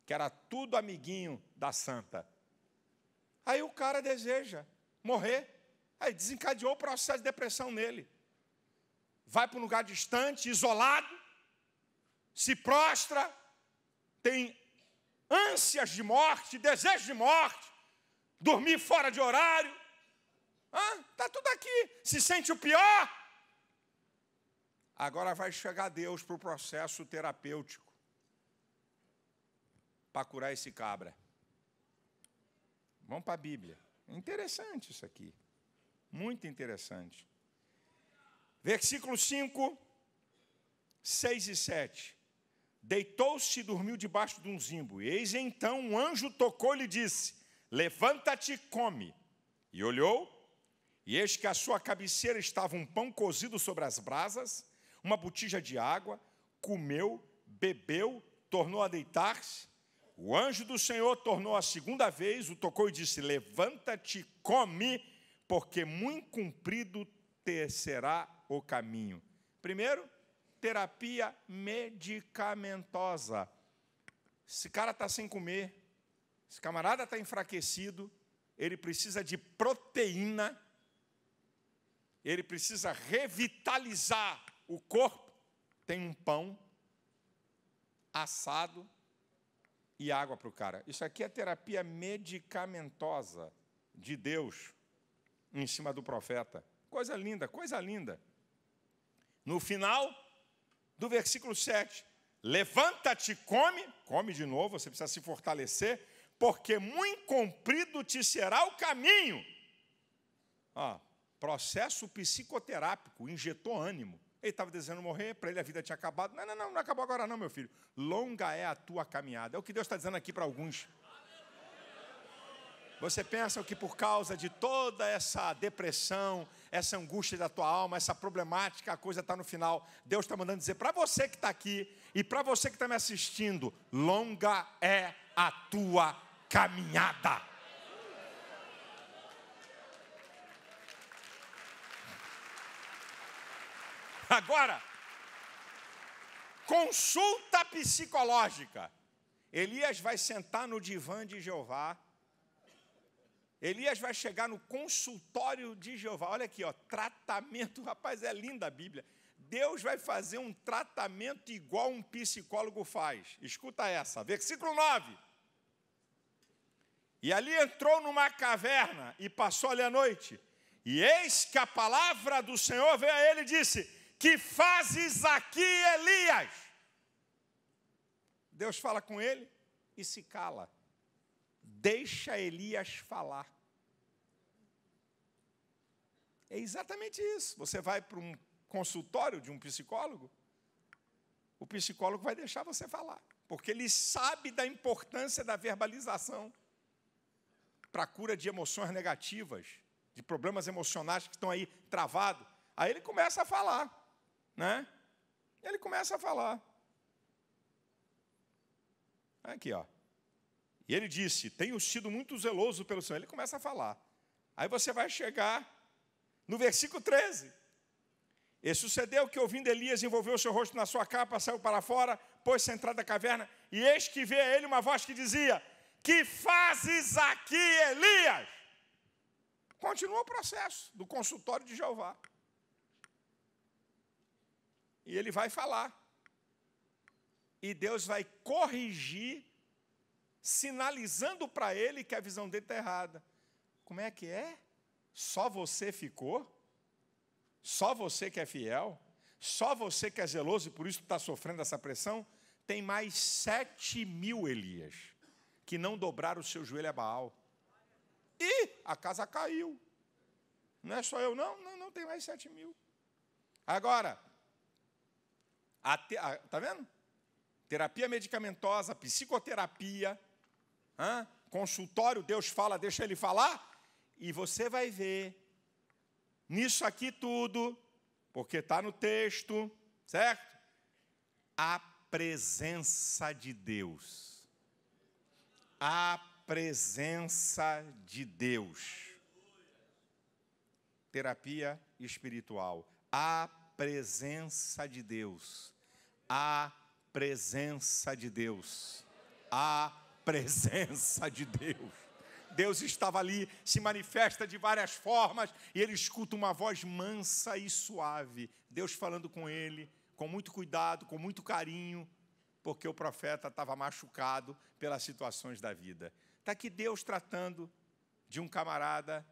que era tudo amiguinho da santa. Aí o cara deseja morrer, aí desencadeou o processo de depressão nele. Vai para um lugar distante, isolado, se prostra, tem ânsias de morte, desejo de morte, dormir fora de horário. Está tudo aqui, se sente o pior. Agora vai chegar Deus para o processo terapêutico para curar esse cabra. Vamos para a Bíblia. Interessante isso aqui. Muito interessante. Versículo 5, 6 e 7. Deitou-se e dormiu debaixo de um zimbo. E eis então um anjo tocou e lhe disse, levanta-te e come. E olhou, e eis que à sua cabeceira estava um pão cozido sobre as brasas, uma botija de água, comeu, bebeu, tornou a deitar-se. O anjo do Senhor tornou a segunda vez, o tocou e disse, levanta-te e come, porque muito comprido te será o caminho. Primeiro, terapia medicamentosa. Esse cara está sem comer, esse camarada está enfraquecido, ele precisa de proteína, ele precisa revitalizar o corpo. Tem um pão assado e água para o cara. Isso aqui é terapia medicamentosa de Deus em cima do profeta. Coisa linda, coisa linda. No final do versículo 7, levanta-te e come de novo, você precisa se fortalecer, porque muito comprido te será o caminho. Processo psicoterápico, injetou ânimo. Ele estava desejando morrer, para ele a vida tinha acabado. Não acabou agora não, meu filho. Longa é a tua caminhada. É o que Deus está dizendo aqui para alguns. Você pensa que por causa de toda essa depressão, essa angústia da tua alma, essa problemática, a coisa está no final. Deus está mandando dizer para você que está aqui e para você que está me assistindo, longa é a tua caminhada. Agora, consulta psicológica. Elias vai sentar no divã de Jeová. Elias vai chegar no consultório de Jeová. Olha aqui, tratamento. Rapaz, é linda a Bíblia. Deus vai fazer um tratamento igual um psicólogo faz. Escuta essa, versículo 9. E ali entrou numa caverna e passou ali a noite. E eis que a palavra do Senhor veio a ele e disse, que fazes aqui, Elias? Deus fala com ele e se cala. Deixa Elias falar. É exatamente isso. Você vai para um consultório de um psicólogo, o psicólogo vai deixar você falar, porque ele sabe da importância da verbalização para a cura de emoções negativas, de problemas emocionais que estão aí travados. Aí ele começa a falar, né? Ele começa a falar. Aqui, E ele disse, tenho sido muito zeloso pelo Senhor. Ele começa a falar. Aí você vai chegar no versículo 13. E sucedeu que, ouvindo Elias, envolveu o seu rosto na sua capa, saiu para fora, pôs-se à entrada da caverna, e eis que veio a ele uma voz que dizia, que fazes aqui, Elias? Continua o processo do consultório de Jeová. E ele vai falar. E Deus vai corrigir, sinalizando para ele que a visão dele está errada. Como é que é? Só você ficou? Só você que é fiel? Só você que é zeloso e por isso está sofrendo essa pressão? Tem mais 7.000 Elias que não dobraram o seu joelho a Baal. E a casa caiu. Não é só eu, não, tem mais 7.000. Agora, tá vendo? Terapia medicamentosa, psicoterapia, consultório, Deus fala, deixa ele falar, e você vai ver nisso aqui tudo, porque está no texto, certo? A presença de Deus. A presença de Deus. Terapia espiritual. A presença de Deus. A presença de Deus. A presença de Deus. Deus estava ali, se manifesta de várias formas, e ele escuta uma voz mansa e suave. Deus falando com ele, com muito cuidado, com muito carinho, porque o profeta estava machucado pelas situações da vida. Está aqui Deus tratando de um camarada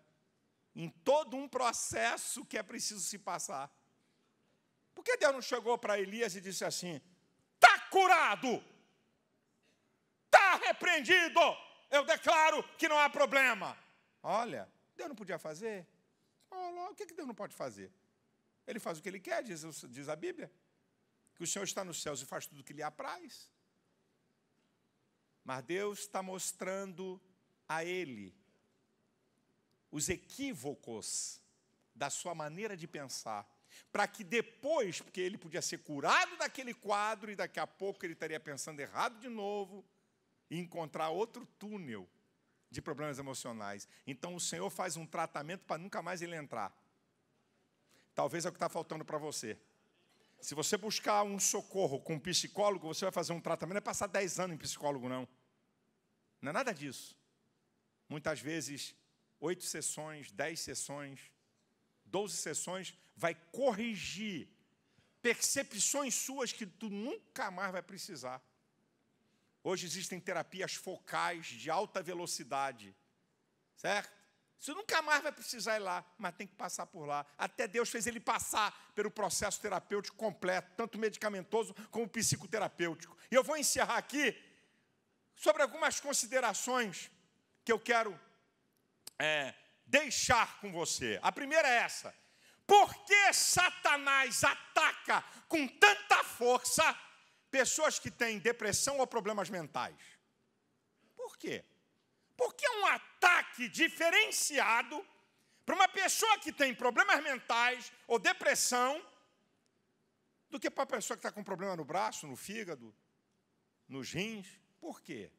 em todo um processo que é preciso se passar. Por que Deus não chegou para Elias e disse assim: está curado, está repreendido, eu declaro que não há problema? Olha, Deus não podia fazer? Olha, o que Deus não pode fazer? Ele faz o que Ele quer, diz a Bíblia. Que o Senhor está nos céus e faz tudo o que lhe apraz. Mas Deus está mostrando a ele os equívocos da sua maneira de pensar, para que depois, porque ele podia ser curado daquele quadro e daqui a pouco ele estaria pensando errado de novo e encontrar outro túnel de problemas emocionais. Então o Senhor faz um tratamento para nunca mais ele entrar. Talvez é o que está faltando para você. Se você buscar um socorro com um psicólogo, você vai fazer um tratamento, não é passar 10 anos em psicólogo, não. Não é nada disso. Muitas vezes, 8 sessões, 10 sessões, 12 sessões, vai corrigir percepções suas que tu nunca mais vai precisar. Hoje existem terapias focais de alta velocidade, certo? Você nunca mais vai precisar ir lá, mas tem que passar por lá. Até Deus fez ele passar pelo processo terapêutico completo, tanto medicamentoso como psicoterapêutico. E eu vou encerrar aqui sobre algumas considerações que eu quero deixar com você. A primeira é essa: por que Satanás ataca com tanta força pessoas que têm depressão ou problemas mentais? Por quê? Porque é um ataque diferenciado para uma pessoa que tem problemas mentais ou depressão do que para a pessoa que está com problema no braço, no fígado, nos rins. Por quê?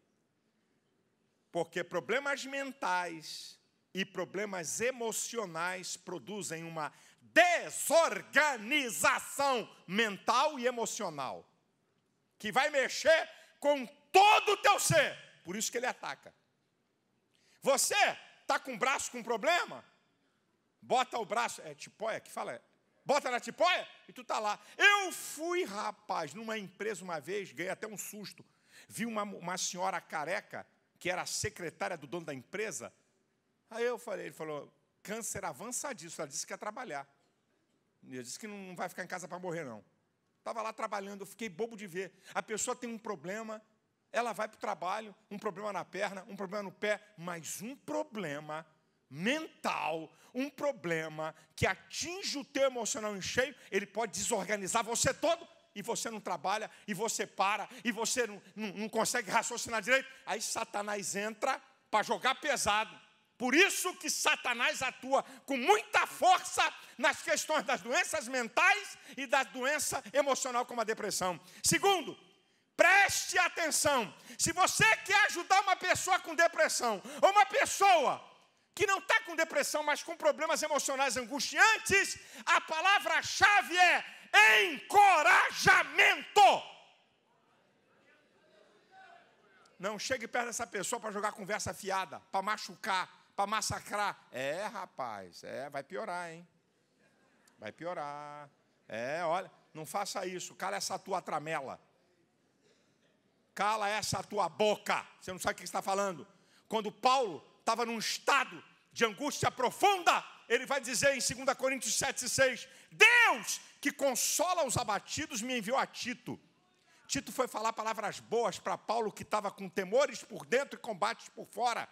Porque problemas mentais e problemas emocionais produzem uma desorganização mental e emocional que vai mexer com todo o teu ser. Por isso que ele ataca. Você está com o braço com problema? Bota o braço, tipóia que fala, bota na tipóia e tu está lá. Eu fui, rapaz, numa empresa uma vez, ganhei até um susto. Vi uma senhora careca, que era a secretária do dono da empresa. Aí eu falei, ele falou, câncer avançadíssimo. Ela disse que ia trabalhar. Eu disse que não vai ficar em casa para morrer, não. Estava lá trabalhando, eu fiquei bobo de ver. A pessoa tem um problema, ela vai para o trabalho, um problema na perna, um problema no pé, mas um problema mental, um problema que atinge o teu emocional em cheio, ele pode desorganizar você todo, e você não trabalha, e você para, e você não consegue raciocinar direito. Aí Satanás entra para jogar pesado. Por isso que Satanás atua com muita força nas questões das doenças mentais e da doença emocional, como a depressão. Segundo, preste atenção. Se você quer ajudar uma pessoa com depressão, ou uma pessoa que não está com depressão, mas com problemas emocionais angustiantes, a palavra-chave é encorajamento. Não chegue perto dessa pessoa para jogar conversa fiada, para machucar, para massacrar. Rapaz, vai piorar, hein? Vai piorar. Olha, não faça isso, cala essa tua tramela. Cala essa tua boca. Você não sabe o que está falando. Quando Paulo estava num estado de angústia profunda, ele vai dizer em 2 Coríntios 7,6, Deus que consola os abatidos me enviou a Tito. Tito foi falar palavras boas para Paulo, que estava com temores por dentro e combates por fora.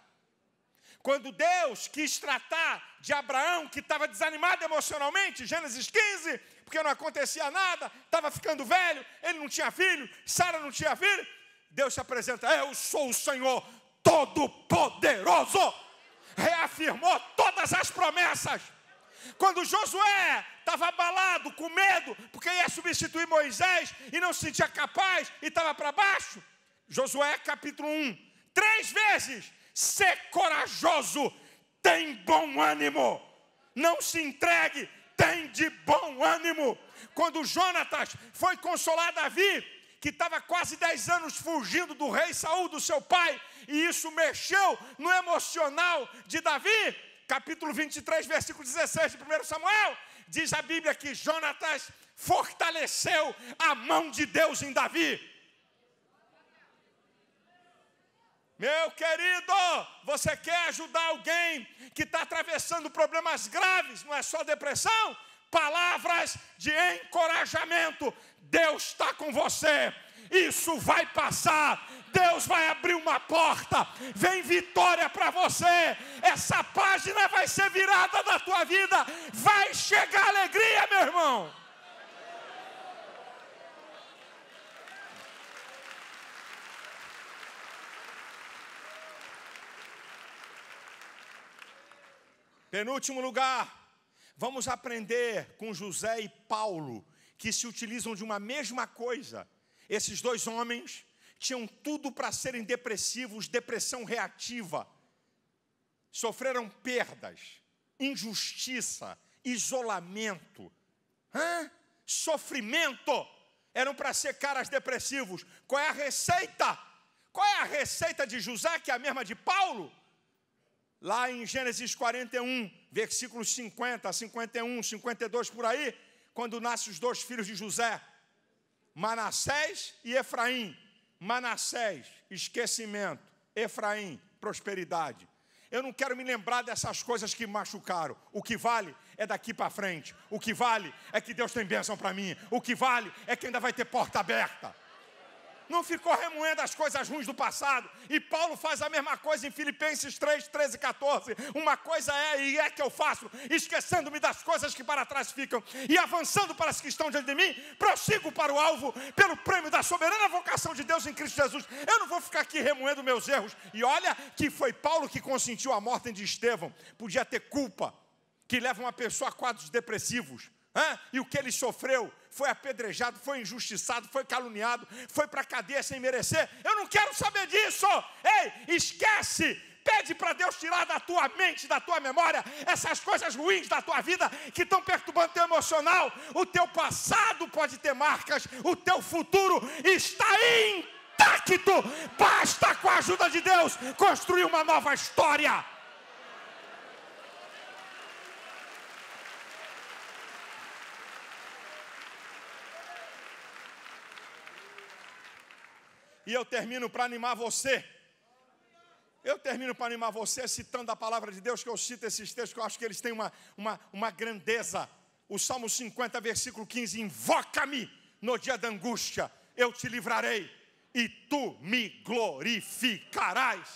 Quando Deus quis tratar de Abraão, que estava desanimado emocionalmente, Gênesis 15, porque não acontecia nada, estava ficando velho, ele não tinha filho, Sara não tinha filho, Deus se apresenta, eu sou o Senhor Todo-Poderoso, reafirmou todas as promessas. Quando Josué estava abalado, com medo, porque ia substituir Moisés e não se sentia capaz e estava para baixo. Josué capítulo 1, 3 vezes: ser corajoso, tem bom ânimo, não se entregue, tem de bom ânimo. Quando Jonatas foi consolar Davi, que estava quase 10 anos fugindo do rei Saul, do seu pai, e isso mexeu no emocional de Davi, capítulo 23, versículo 16 de 1 Samuel, diz a Bíblia que Jonatas fortaleceu a mão de Deus em Davi. Meu querido, você quer ajudar alguém que está atravessando problemas graves, não é só depressão? Palavras de encorajamento. Deus está com você, isso vai passar, Deus vai abrir uma porta, vem vitória para você, essa página vai ser virada da tua vida, vai chegar alegria, meu irmão. Penúltimo lugar, vamos aprender com José e Paulo, que se utilizam de uma mesma coisa. Esses dois homens tinham tudo para serem depressivos, depressão reativa. Sofreram perdas, injustiça, isolamento, sofrimento. Eram para ser caras depressivos. Qual é a receita? Qual é a receita de José, que é a mesma de Paulo? Lá em Gênesis 41, versículos 50, 51, 52, por aí, quando nascem os 2 filhos de José, Manassés e Efraim. Manassés, esquecimento. Efraim, prosperidade. Eu não quero me lembrar dessas coisas que machucaram. O que vale é daqui para frente. O que vale é que Deus tem bênção para mim. O que vale é que ainda vai ter porta aberta. Não ficou remoendo as coisas ruins do passado. E Paulo faz a mesma coisa em Filipenses 3, 13 e 14. Uma coisa é que eu faço, esquecendo-me das coisas que para trás ficam e avançando para as que estão diante de mim, prossigo para o alvo, pelo prêmio da soberana vocação de Deus em Cristo Jesus. Eu não vou ficar aqui remoendo meus erros. E olha que foi Paulo que consentiu a morte de Estevão. Podia ter culpa, que leva uma pessoa a quadros depressivos. E o que ele sofreu, foi apedrejado, foi injustiçado, foi caluniado, foi para a cadeia sem merecer. Eu não quero saber disso. Ei, esquece, pede para Deus tirar da tua mente, da tua memória, essas coisas ruins da tua vida que estão perturbando o teu emocional. O teu passado pode ter marcas, o teu futuro está intacto. Basta, com a ajuda de Deus, construir uma nova história. E eu termino para animar você. Eu termino para animar você citando a palavra de Deus, que eu cito esses textos, que eu acho que eles têm uma grandeza. O Salmo 50, versículo 15. Invoca-me no dia da angústia, eu te livrarei e tu me glorificarás.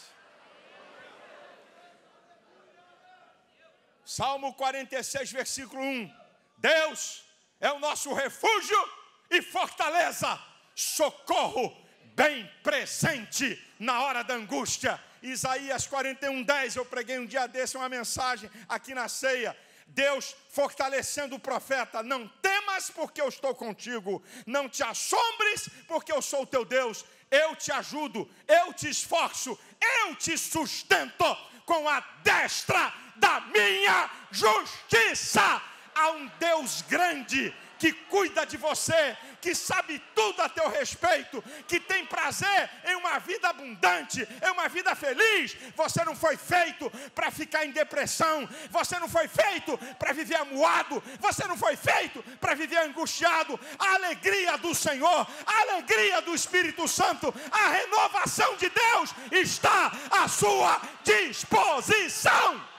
Salmo 46, versículo 1. Deus é o nosso refúgio e fortaleza, socorro bem presente na hora da angústia. Isaías 41, 10, eu preguei um dia desse uma mensagem aqui na ceia. Deus fortalecendo o profeta: não temas, porque eu estou contigo, não te assombres, porque eu sou o teu Deus, eu te ajudo, eu te esforço, eu te sustento com a destra da minha justiça. Há um Deus grande que cuida de você, que sabe tudo a teu respeito, que tem prazer em uma vida abundante, em uma vida feliz. Você não foi feito para ficar em depressão, você não foi feito para viver amuado, você não foi feito para viver angustiado. A alegria do Senhor, a alegria do Espírito Santo, a renovação de Deus está à sua disposição.